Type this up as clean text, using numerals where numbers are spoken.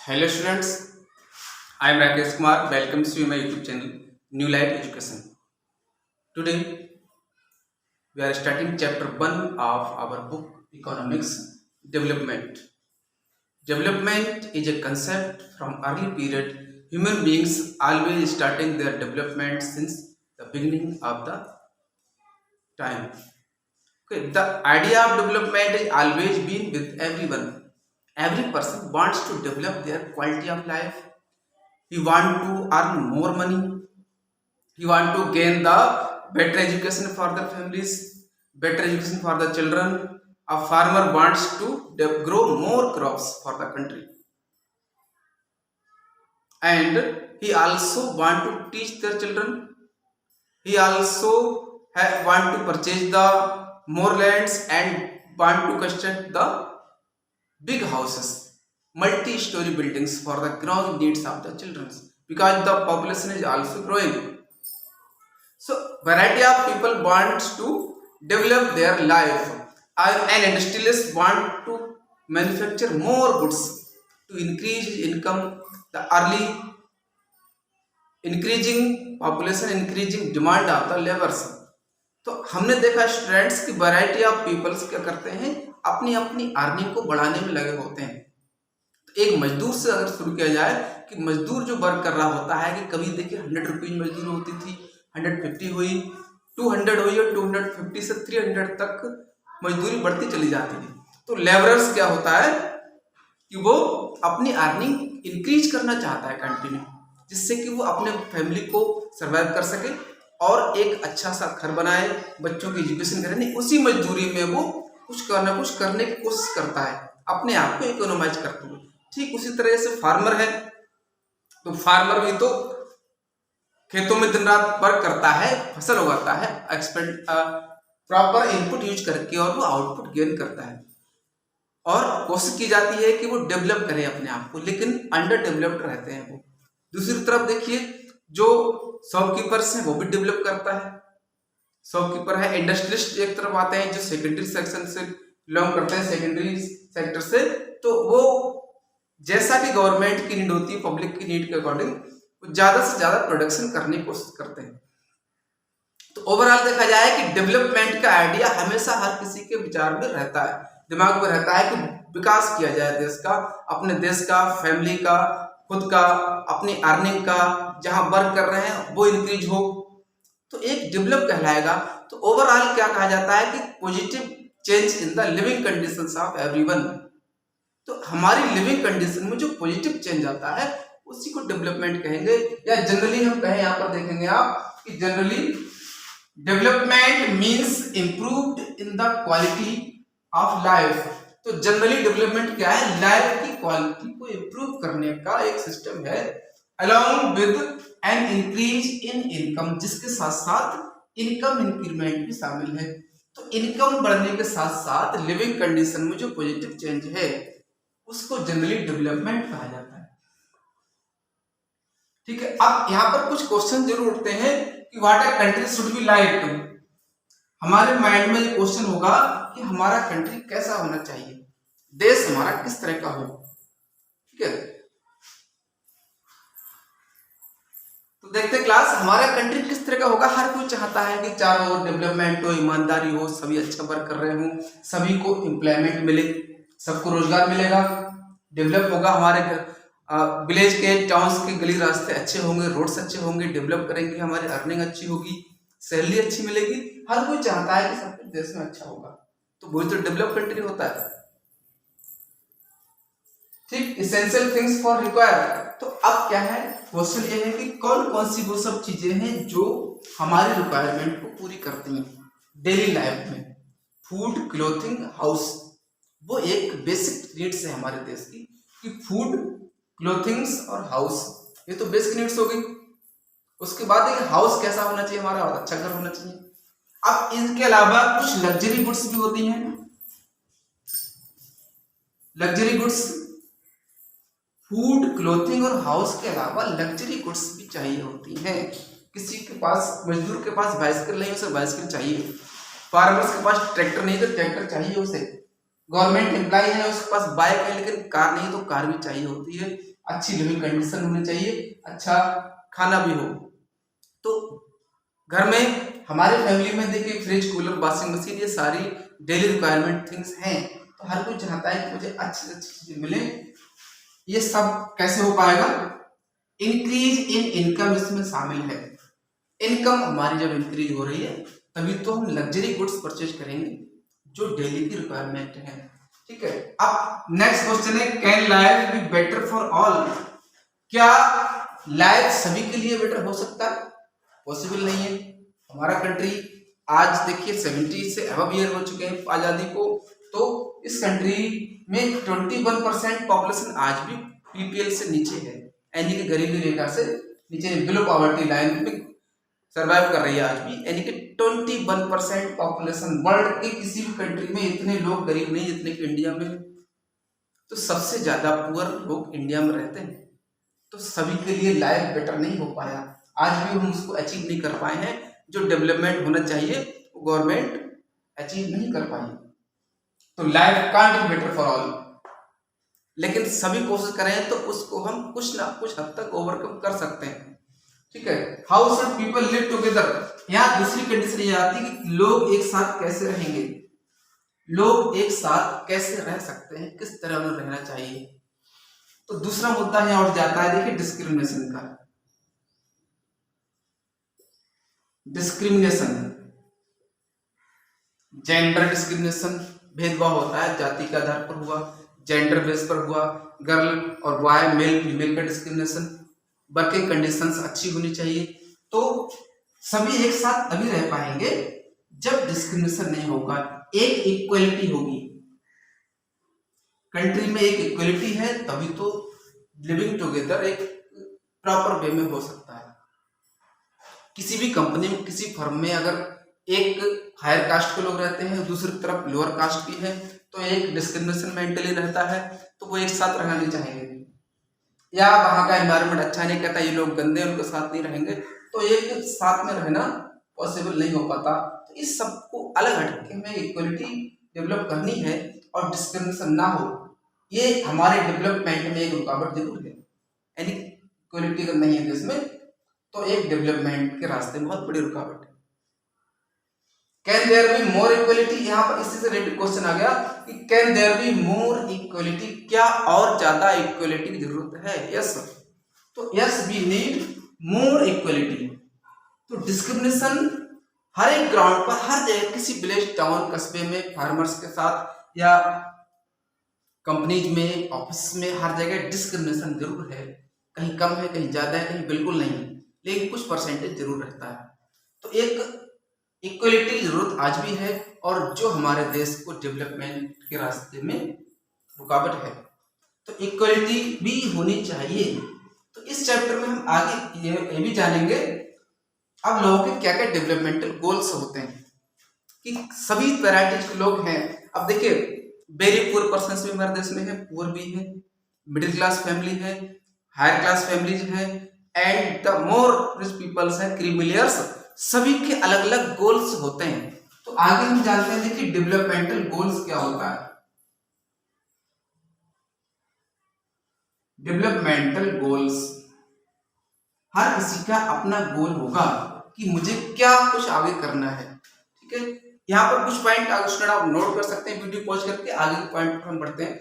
Hello students, I am Rakesh Kumar. Welcome to my YouTube channel New Light Education. Today we are starting chapter 1 of our book Economics Development. Development is a concept from early period. Human beings always starting their development since the beginning of the time. Okay, the idea of development is always been with everyone. Every person wants to develop their quality of life. He want to earn more money. He want to gain the better education for the families, better education for the children. A farmer wants to grow more crops for the country, and he also want to teach their children. He also want to purchase the more lands and want to construct the big houses, multi-story buildings for the growing needs of the children, because the population is also growing. So variety of people wants to develop their life. An industrialist want to manufacture more goods to increase income. The early increasing population, increasing demand of the laborers. तो हमने देखा students की variety of peoples क्या करते हैं, अपनी अपनी earning को बढ़ाने में लगे होते हैं। तो एक मजदूर से अगर शुरू किया जाए कि मजदूर जो वर्क कर रहा होता है कि कभी देखिए 100 रुपीज मजदूरी होती थी, 150 हुई, 200 हुई और 250 से 300 तक मजदूरी बढ़ती चली जाती थी। तो लेबरर्स क्या होता है कि वो अपनी अर्निंग इंक्रीज करना चाहता है कंटिन्यू, जिससे कि वो अपने फैमिली को सर्वाइव कर सके और एक अच्छा सा घर बनाए, बच्चों की एजुकेशन करें। उसी मजदूरी में वो कुछ करने की कोशिश करता है, अपने आप को इकोनोमाइज करते हुए। ठीक उसी तरह से फार्मर है, तो फार्मर भी तो खेतों में दिन रात वर्क करता है, फसल उगाता है, एक्सपेंड प्रॉपर इनपुट यूज करके और वो आउटपुट गेन करता है और कोशिश की जाती है कि वो डेवलप करे अपने आप को, लेकिन अंडर डेवलप्ड रहते हैं वो। दूसरी तरफ देखिए जो शॉपकीपर्स हैं वो भी डेवलप करता है, शॉपकीपर है। इंडस्ट्रियलिस्ट एक तरफ आते हैं जो सेकेंडरी सेक्शन से बिलोंग करते हैं, सेकेंडरी सेक्टर से, तो वो जैसा कि गवर्नमेंट की नीड होती है, पब्लिक की नीड के अकॉर्डिंग ज्यादा से ज्यादा प्रोडक्शन करने की कोशिश करते हैं। तो ओवरऑल देखा जाए कि डेवलपमेंट का आइडिया हमेशा हर किसी के विचार में रहता है, दिमाग में रहता है कि विकास किया जाए देश का, अपने देश का, फैमिली का, खुद का, अपनी अर्निंग का, जहां वर्क कर रहे हैं वो इंक्रीज हो, तो एक डेवलप कहलाएगा। तो ओवरऑल क्या कहा जाता है कि positive change in the living conditions of everyone. तो हमारी लिविंग कंडीशन में जो पॉजिटिव चेंज आता है उसी को डेवलपमेंट कहेंगे, या जनरली हम कहें, यहाँ पर देखेंगे आप कि generally development means improved in the quality of life. तो जनरली डेवलपमेंट क्या है, लाइफ की क्वालिटी को इंप्रूव करने का एक सिस्टम है, along with an increase in income, जिसके साथ साथ इनकम इंक्रीमेंट भी शामिल है। तो इनकम बढ़ने के साथ साथ लिविंग कंडीशन में जो पॉजिटिव चेंज है उसको जनरली डेवलपमेंट कहा जाता है। ठीक है, अब यहाँ पर कुछ क्वेश्चन जरूर उठते हैं कि what a country should be like. हमारे माइंड में ये क्वेश्चन होगा कि हमारा कंट्री कैसा होना चाहिए, देश हमारा किस तरह का हो। ठीक है, तो देखते क्लास, हमारा कंट्री किस तरह का होगा। हर कोई चाहता है कि चारों ओर डेवलपमेंट हो, ईमानदारी हो, सभी अच्छा वर्क कर रहे हो, सभी को एम्प्लॉयमेंट मिले, सबको रोजगार मिलेगा, डेवलप होगा, हमारे विलेज के, टाउन्स के गली रास्ते अच्छे होंगे, रोड्स अच्छे होंगे, डेवलप करेंगे, हमारी अर्निंग अच्छी होगी, सैलरी अच्छी मिलेगी। हर कोई चाहता है कि सब कुछ देश में अच्छा होगा, तो वही तो डेवलप कंट्री होता है। ठीक, इसेंशियल थिंग्स फॉर रिक्वायर। तो अब क्या है, क्वेश्चन ये है कि कौन कौन सी वो सब चीजें हैं जो हमारी रिक्वायरमेंट को पूरी करती हैं डेली लाइफ में। फूड, क्लोथिंग, हाउस, वो एक बेसिक नीड्स है हमारे देश की, कि फूड, क्लोथिंग्स और हाउस, ये तो बेसिक नीड्स हो गई। उसके बाद एक हाउस कैसा होना चाहिए हमारा, अच्छा घर होना चाहिए। अब इनके अलावा कुछ लग्जरी गुड्स भी होती हैं, लग्जरी गुड्स, फूड, क्लोथिंग और हाउस के अलावा लग्जरी गुड्स भी चाहिए होती हैं। किसी के पास, मजदूर के पास बाइसिकल नहीं, उसे बाइसिकल चाहिए, फार्मर्स के पास ट्रैक्टर नहीं तो ट्रैक्टर चाहिए उसे, गवर्नमेंट एम्प्लॉय है उसके पास बाइक है लेकिन कार नहीं तो कार भी चाहिए होती है, अच्छी लिविंग कंडीशन होनी चाहिए, अच्छा खाना भी हो। तो घर में हमारे फैमिली में देखिए फ्रिज, कूलर, वॉशिंग मशीन, ये सारी डेली रिक्वायरमेंट थिंग्स हैं। तो हर कोई चाहता है कि मुझे अच्छी से अच्छी चीजें मिले। ये सब कैसे हो पाएगा? इंक्रीज इन इनकम इसमें शामिल है। इनकम हमारी जब इंक्रीज हो रही है तभी तो हम लग्जरी गुड्स परचेज करेंगे जो डेली की रिक्वायरमेंट है। ठीक है, अब नेक्स्ट क्वेश्चन है, can life be better for all? क्या लाइफ सभी के लिए बेटर हो सकता है? पॉसिबल नहीं है। हमारा कंट्री आज देखिए 70 से अबव ईयर हो चुके हैं आजादी को, तो इस कंट्री में 21% पॉपुलेशन आज भी पीपीएल से नीचे है, यानी कि गरीबी रेखा से नीचे, बिलो पॉवर्टी लाइन में सरवाइव कर रही है आज भी। यानी कि 21% पॉपुलेशन, वर्ल्ड के किसी भी कंट्री में इतने लोग गरीब नहीं जितने कि इंडिया में। तो सबसे ज्यादा पुअर लोग इंडिया में रहते हैं। तो सभी के लिए लाइफ बेटर नहीं हो पाया, आज भी हम उसको अचीव नहीं कर पाए हैं। जो डेवलपमेंट होना चाहिए वो गवर्नमेंट अचीव नहीं कर पाई। तो life can't be better for all, लेकिन सभी कोशिश करें तो उसको हम कुछ ना कुछ हद तक ओवरकम कर सकते हैं। ठीक है, how should people live together? यहाँ दूसरी कंडीशन ये आती है कि लोग एक साथ कैसे रहेंगे, लोग एक साथ कैसे रह सकते हैं, किस तरह उन्हें रहना चाहिए। तो दूसरा मुद्दा यहाँ उठ जाता है, देखिए डिस्क्रिमिनेशन का। डिस्क्रिमिनेशन, जेंडर डिस्क्रिमिनेशन, भेदभाव होता है जाति के आधार पर हुआ, जेंडर बेस पर हुआ, गर्ल और बॉय, मेल फीमेल का डिस्क्रिमिनेशन, वर्किंग कंडीशंस अच्छी होनी चाहिए। तो सभी एक साथ तभी रह पाएंगे जब डिस्क्रिमिनेशन नहीं होगा, एक इक्वलिटी होगी। कंट्री में एक इक्वलिटी है तभी तो लिविंग टुगेदर एक प्रॉपर वे में हो सकता है। किसी भी कंपनी में, किसी फर्म में अगर एक हायर कास्ट के लोग रहते हैं, दूसरी तरफ लोअर कास्ट की है, तो एक डिस्क्रिमिनेशन मेंटली रहता है, तो वो एक साथ रहना नहीं चाहेंगे। या वहां का एनवायरनमेंट अच्छा नहीं कहता, ये लोग गंदे, उनके साथ नहीं रहेंगे, तो एक साथ में रहना पॉसिबल नहीं हो पाता। तो इस सबको अलग हटके हमें इक्वलिटी डेवलप करनी है और डिस्क्रिमिनेशन ना हो। ये हमारे डेवलपमेंट में एक रुकावट जरूर है, यानी इक्वलिटी अगर नहीं है देश में तो एक डेवलपमेंट के रास्ते में बहुत बड़ी रुकावट है। Can there be more equality? यहाँ पर इसी से रिलेटेड क्वेश्चन आ गया कि can there be more equality? क्या और ज्यादा इक्वलिटी की जरूरत है? यस। तो yes, we need more equality. तो डिस्क्रिमिनेशन हर एक ग्राउंड पर, हर जगह, किसी विलेज, टाउन, कस्बे में फार्मर्स के साथ या कंपनीज में, ऑफिस में, हर जगह डिस्क्रिमिनेशन जरूर है। कहीं कम है, कहीं ज्यादा है, कहीं बिल्कुल नहीं, लेकिन कुछ परसेंटेज जरूर रहता है। तो एक इक्वलिटी की जरूरत आज भी है, और जो हमारे देश को डेवलपमेंट के रास्ते में रुकावट है। तो इक्वलिटी भी होनी चाहिए। तो इस चैप्टर में हम आगे ये भी जानेंगे अब लोगों के क्या क्या डेवलपमेंटल गोल्स होते हैं, कि सभी वैरायटीज के लोग हैं। अब देखिए, वेरी पुअर पर्सन भी हमारे देश में है, पुअर भी है, मिडिल क्लास फैमिली है, हायर क्लास फैमिलीज है, and the more rich peoples है, क्रीमिलियर्स। सभी के अलग अलग गोल्स होते हैं। तो आगे हम जानते हैं देखिए डेवलपमेंटल गोल्स क्या होता है। डेवलपमेंटल गोल्स, हर किसी का अपना गोल होगा कि मुझे क्या कुछ आगे करना है। ठीक है, यहाँ पर कुछ पॉइंट आप नोट कर सकते हैं, वीडियो पॉज करके आगे के पॉइंट पर हम बढ़ते हैं।